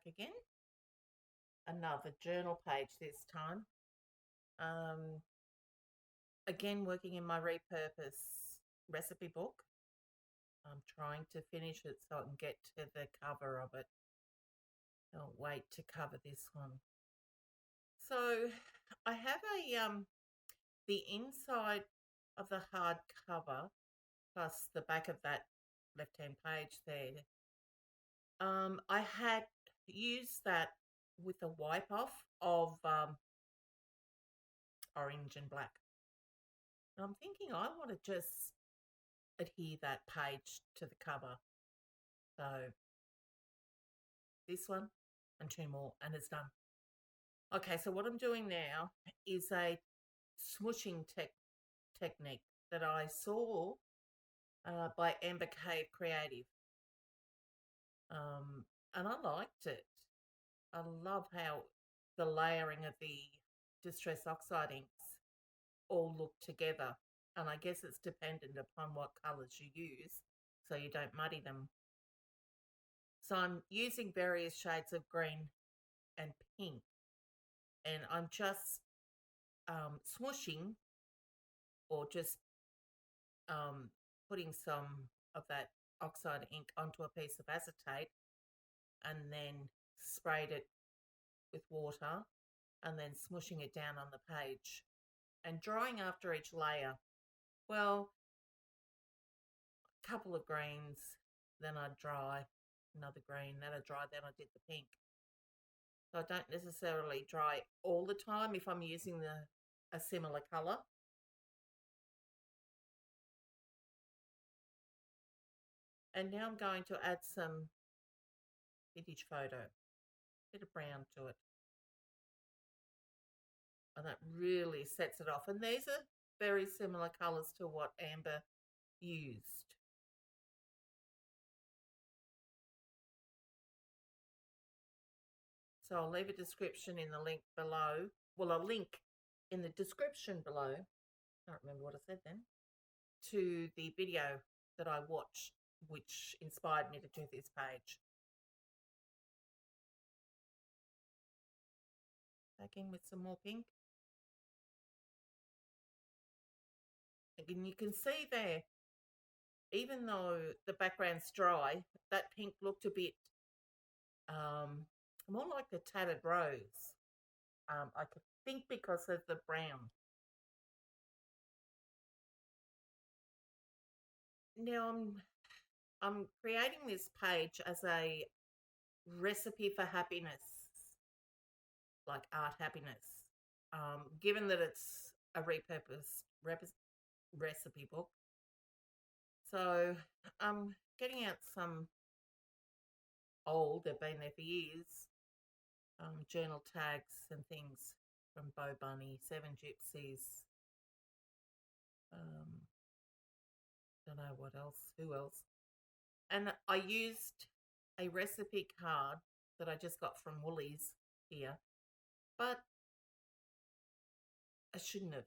again. Another journal page this time. Again, working in my repurpose recipe book. I'm trying to finish it so I can get to the cover of it. I'll wait to cover this one. So I have the inside of the hard cover plus the back of that left-hand page there. I had used that with a wipe off of orange and black. And I'm thinking I want to just adhere that page to the cover. So this one and two more and it's done. Okay, so what I'm doing now is a smooshing technique that I saw by Amber Cave Creative. And I liked it. I love how the layering of the Distress Oxide inks all look together. And I guess it's dependent upon what colours you use so you don't muddy them. So I'm using various shades of green and pink. And I'm just smooshing or just putting some of that oxide ink onto a piece of acetate and then sprayed it with water and then smooshing it down on the page and drying after each layer. Well, a couple of greens, then I'd dry, another green, then I'd dry, then I did the pink. So I don't necessarily dry all the time if I'm using a similar colour. And now I'm going to add some vintage photo, bit of brown to it. And that really sets it off. And these are very similar colours to what Amber used. So I'll leave a description in the link below. Well, a link in the description below. I can't remember what I said then. To the video that I watched, which inspired me to do this page. Back in with some more pink. And you can see there, even though the background's dry, that pink looked a bit more like the tattered rose. I could think because of the brown. Now I'm creating this page as a recipe for happiness, like art happiness. Given that it's a repurposed recipe book, so I'm getting out some old, they've been there for years, journal tags and things from Bo Bunny, Seven Gypsies, don't know what else, who else. And I used a recipe card that I just got from Woolies here, but I shouldn't have.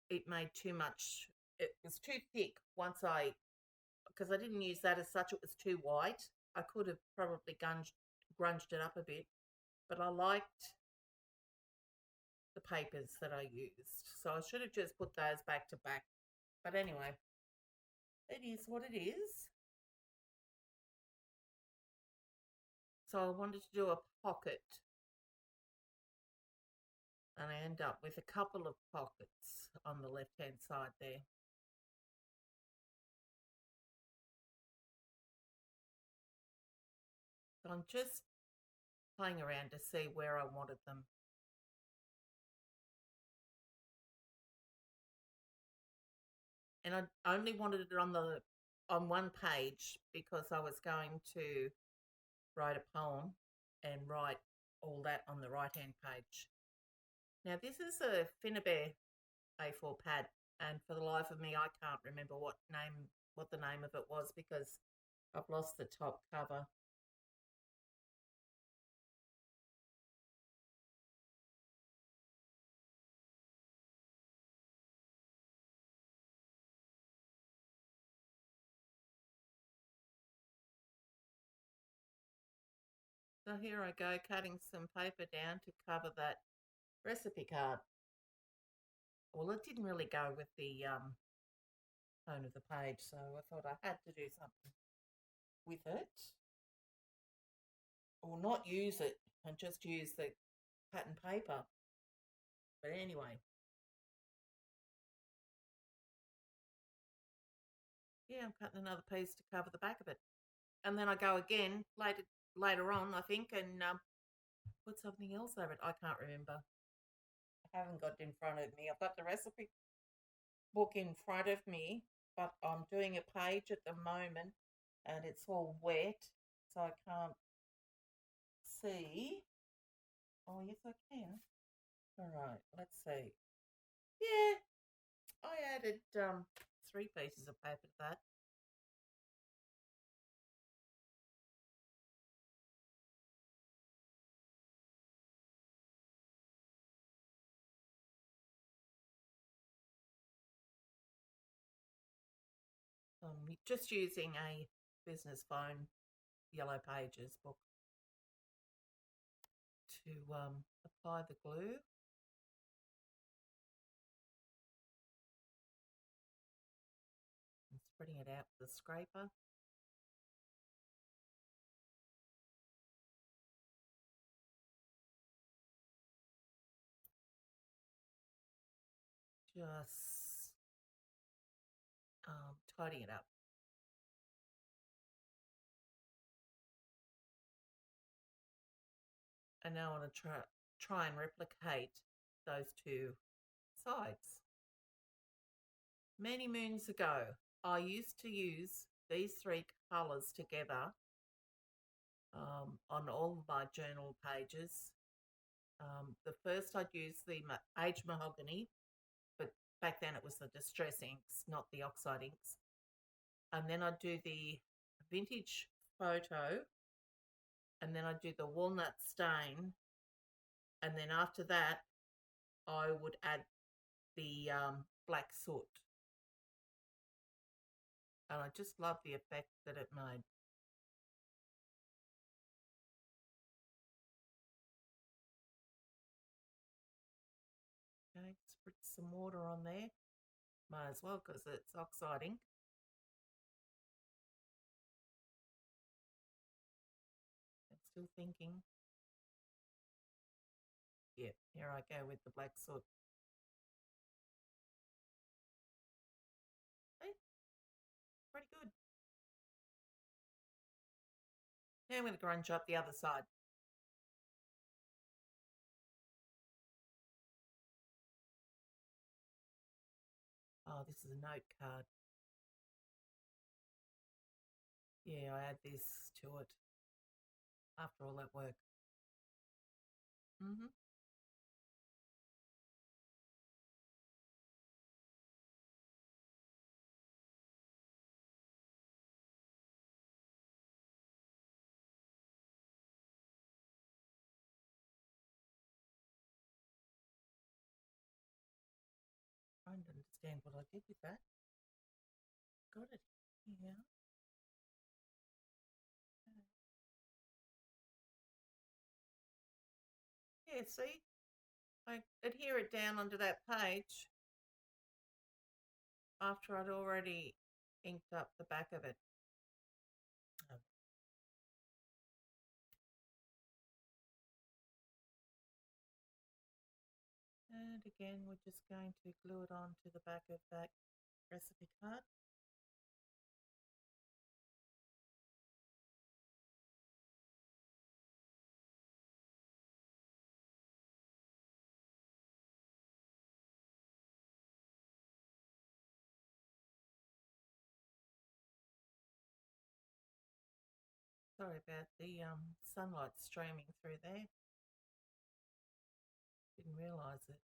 It made too much. It was too thick because I didn't use that as such. It was too white. I could have probably grunged it up a bit, but I liked the papers that I used. So I should have just put those back to back. But anyway, it is what it is. So I wanted to do a pocket. And I end up with a couple of pockets on the left-hand side there. So I'm just playing around to see where I wanted them. And I only wanted it on one page because I was going to write a poem and write all that on the right-hand page. Now this is a Finnabair A4 pad, and for the life of me I can't remember what the name of it was because I've lost the top cover. So here I go, cutting some paper down to cover that recipe card. Well, it didn't really go with the tone of the page, so I thought I had to do something with it. Or not use it and just use the pattern paper. But anyway. Yeah, I'm cutting another piece to cover the back of it. And then I go again later on, I think, and put something else over it. I can't remember. I haven't got it in front of me. I've got the recipe book in front of me, but I'm doing a page at the moment and it's all wet, so I can't see. Oh, yes, I can. All right, let's see. Yeah, I added 3 pieces of paper to that. I'm just using a business phone yellow pages book to apply the glue. And spreading it out with the scraper. Just tidying it up. And now I want to try and replicate those 2 sides. Many moons ago, I used to use these 3 colours together on all my journal pages. The first I'd use the aged mahogany, but back then it was the distress inks, not the oxide inks. And then I'd do the vintage photo, and then I'd do the walnut stain, and then after that I would add the black soot. And I just love the effect that it made. Okay, spritz some water on there. Might as well because it's oxiding. I'm still thinking. Yeah, here I go with the black soot. Hey, pretty good. Now I'm going to grunge up the other side. Oh, this is a note card. Yeah, I add this to it after all that work. Mm-hmm. Trying to understand what I did with that. Got it. Yeah. Yeah, see? I adhere it down onto that page after I'd already inked up the back of it. Oh. And again, we're just going to glue it onto the back of that recipe card. Sorry about the sunlight streaming through there. Didn't realise it.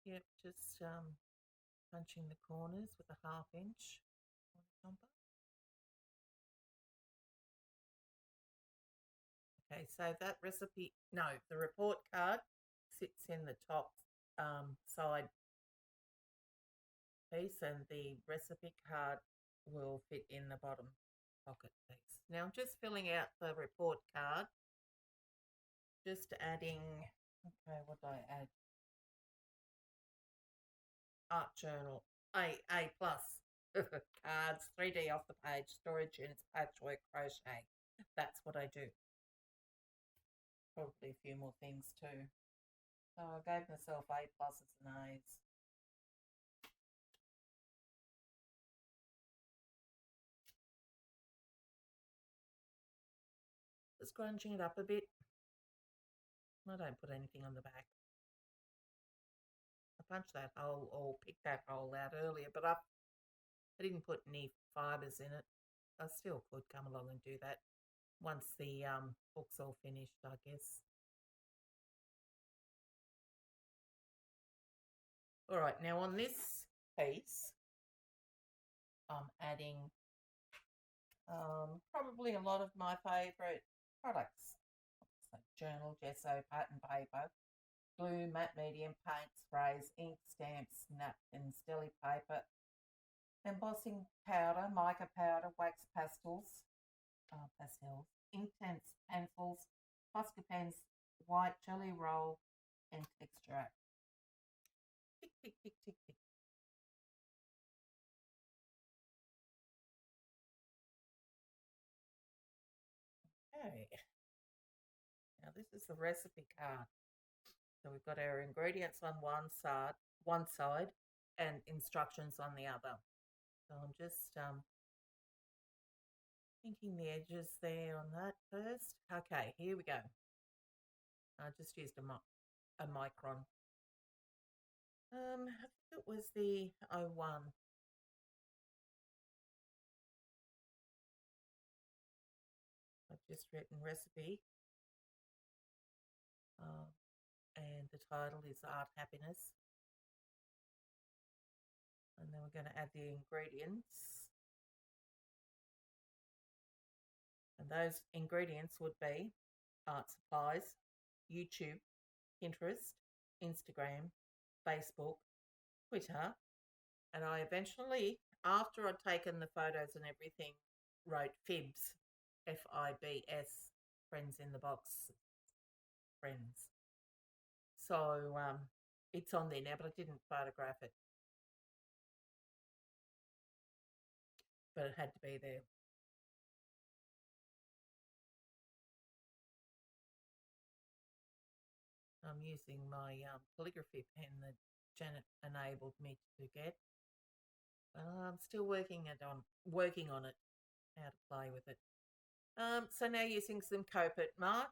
Yep, just punching the corners with a 1/2 inch on the jumper. Okay, so that recipe, no, the report card sits in the top side piece and the recipe card will fit in the bottom pocket piece. Now I'm just filling out the report card. Just adding, okay, what did I add? Art journal, A plus. Cards, 3D off the page, storage units, patchwork, crochet. That's what I do. Probably a few more things too. So I gave myself A pluses and A's. Just scrunching it up a bit. I don't put anything on the back. I punched that hole or picked that hole out earlier, but I didn't put any fibres in it. I still could come along and do that once the book's all finished, I guess. All right, now on this piece, I'm adding probably a lot of my favourite products. So journal, gesso, pattern paper, glue, matte medium, paint, sprays, ink, stamps, napkins, deli paper, embossing powder, mica powder, wax pastels, ink tints, pencils, Posca pens, white jelly roll, and texture. Tick, tick, tick, tick, tick. Okay. Now this is the recipe card. So we've got our ingredients on one side, and instructions on the other. So I'm just inking the edges there on that first. Okay, here we go. I just used a micron. I think it was the 01. I've just written recipe. And the title is Art Happiness. And then we're going to add the ingredients. And those ingredients would be art supplies, YouTube, Pinterest, Instagram, Facebook, Twitter. And I eventually, after I'd taken the photos and everything, wrote FIBS, FIBS, friends in the box, friends. So it's on there now, but I didn't photograph it. But it had to be there. I'm using my calligraphy pen that Janet enabled me to get. I'm still working on it, how to play with it. So now using some Copic markers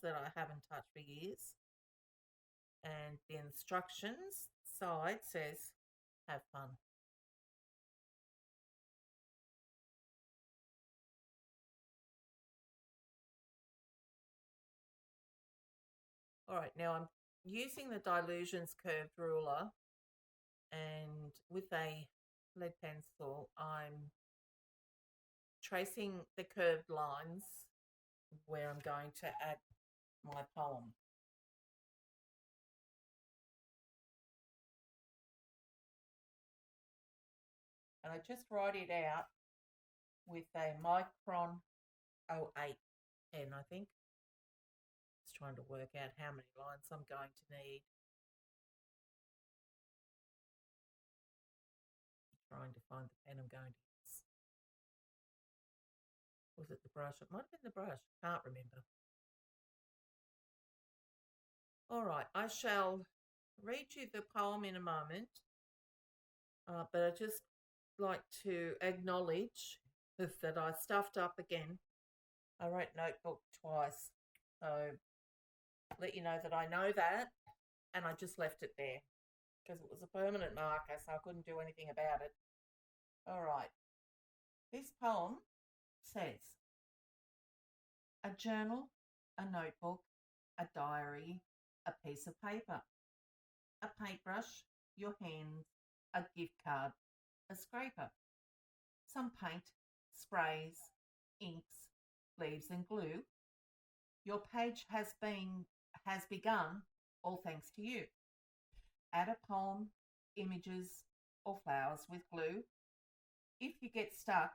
that I haven't touched for years. And the instructions side says, have fun. All right, now I'm using the Dilutions curved ruler, and with a lead pencil, I'm tracing the curved lines where I'm going to add my poem. And I just write it out with a micron 08 pen, I think. Just trying to work out how many lines I'm going to need. Trying to find the pen I'm going to use. Was it the brush? It might have been the brush. Can't remember. All right, I shall read you the poem in a moment, but I just like to acknowledge that I stuffed up again. I wrote notebook twice, so let you know that I know that, and I just left it there because it was a permanent marker, so I couldn't do anything about it. All right, this poem says, a journal, a notebook, a diary, a piece of paper, a paintbrush, your hands, a gift card, a scraper, some paint, sprays, inks, leaves and glue. Your page has begun, all thanks to you. Add a poem, images, or flowers with glue. if you get stuck,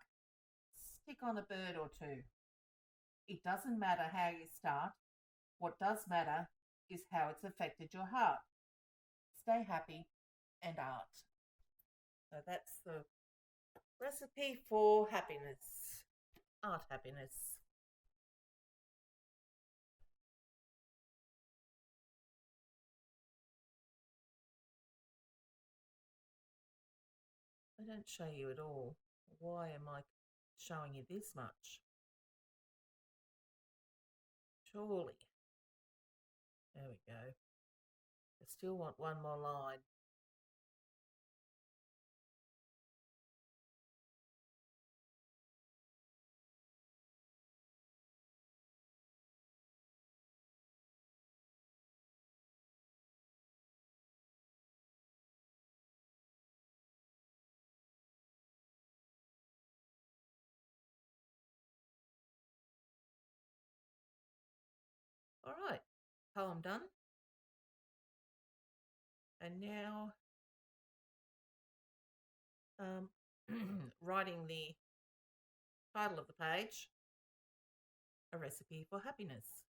stick on a bird or two. It doesn't matter how you start. What does matter is how it's affected your heart. Stay happy and art. So that's the recipe for happiness, art happiness. I don't show you at all. Why am I showing you this much? Surely. There we go. I still want one more line. All right, poem done. And now writing the title of the page, A Recipe for Happiness.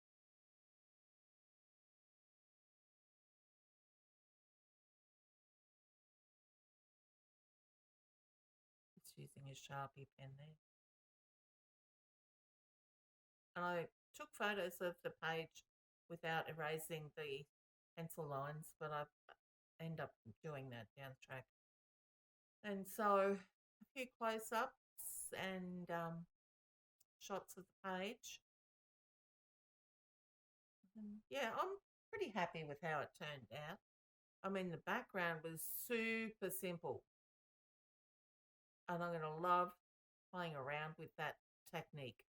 Just using a Sharpie pen there. And I took photos of the page without erasing the pencil lines, but I end up doing that down the track. And so a few close-ups and shots of the page. And yeah, I'm pretty happy with how it turned out. I mean, the background was super simple. And I'm going to love playing around with that technique.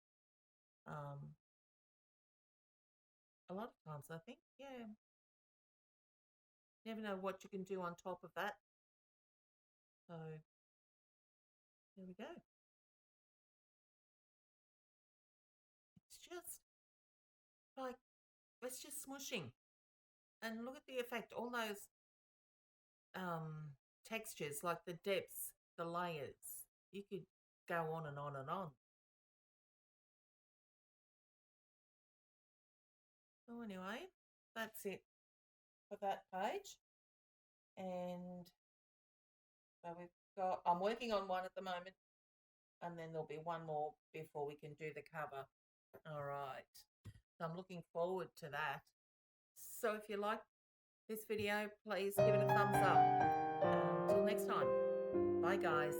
A lot of times, I think, yeah. Never know what you can do on top of that. So, there we go. It's just like, it's just smushing. And look at the effect. All those textures, like the depths, the layers. You could go on and on and on. So anyway, that's it for that page. And so we've got, I'm working on one at the moment, and then there'll be one more before we can do the cover. All right. So I'm looking forward to that. So if you like this video, please give it a thumbs up. Until next time. Bye, guys.